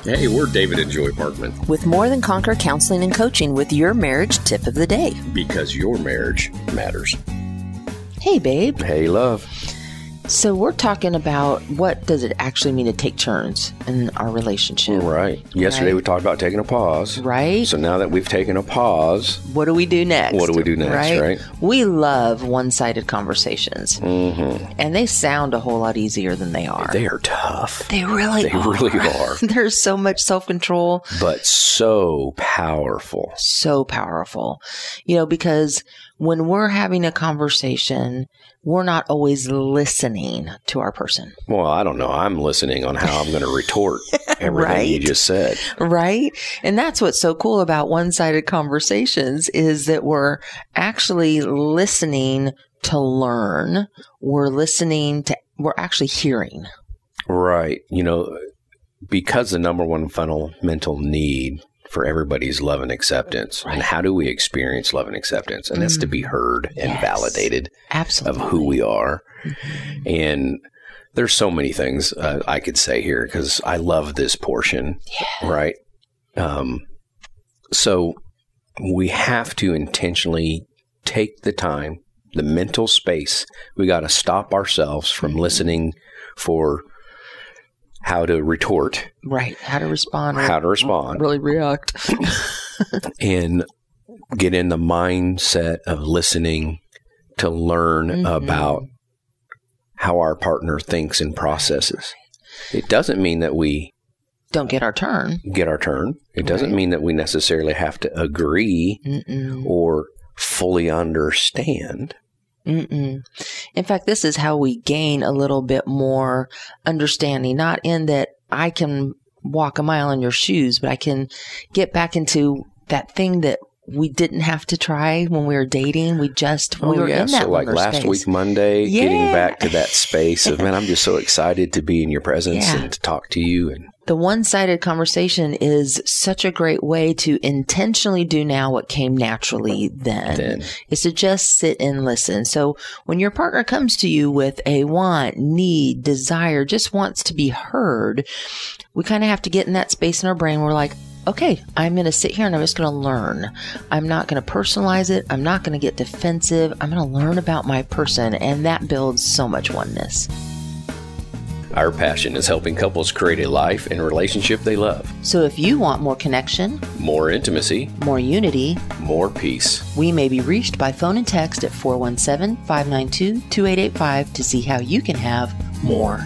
Hey, we're David and Joy Parkman. With More Than Conquer Counseling and Coaching with your marriage tip of the day. Because your marriage matters. Hey, babe. Hey, love. So we're talking about what does it actually mean to take turns in our relationship. Right. Yesterday we talked about taking a pause. Right. So now that we've taken a pause, what do we do next? Right? We love one-sided conversations. Mm-hmm. And they sound a whole lot easier than they are. They are tough. They really are. There's so much self-control. But so powerful. So powerful. Because when we're having a conversation, we're not always listening to our person. Well, I don't know. I'm listening on how I'm going to retort everything you just said. Right. And that's what's so cool about one-sided conversations is that we're actually listening to learn. We're actually hearing. Right. Because the number one fundamental need for everybody's love and acceptance. Right. And how do we experience love and acceptance? And that's to be heard and validated of who we are. Mm-hmm. And there's so many things I could say here because I love this portion. Yeah. Right. So we have to intentionally take the time, the mental space. We got to stop ourselves from listening for how to retort. Right. How to respond. Really react. And get in the mindset of listening to learn about how our partner thinks and processes. It doesn't mean that we don't get our turn. It doesn't mean that we necessarily have to agree or fully understand. In fact, this is how we gain a little bit more understanding, not in that I can walk a mile in your shoes, but I can get back into that thing that we didn't have to try when we were dating. We were in that so like last space. Week, Monday, getting back to that space of, man, I'm just so excited to be in your presence and to talk to you. And the one-sided conversation is such a great way to intentionally do now what came naturally then. Is to just sit and listen. So when your partner comes to you with a want, need, desire, just wants to be heard, we kind of have to get in that space in our brain. We're like, okay, I'm going to sit here and I'm just going to learn. I'm not going to personalize it. I'm not going to get defensive. I'm going to learn about my person. And that builds so much oneness. Our passion is helping couples create a life and relationship they love. So if you want more connection, more intimacy, more unity, more peace, we may be reached by phone and text at 417-592-2885 to see how you can have more.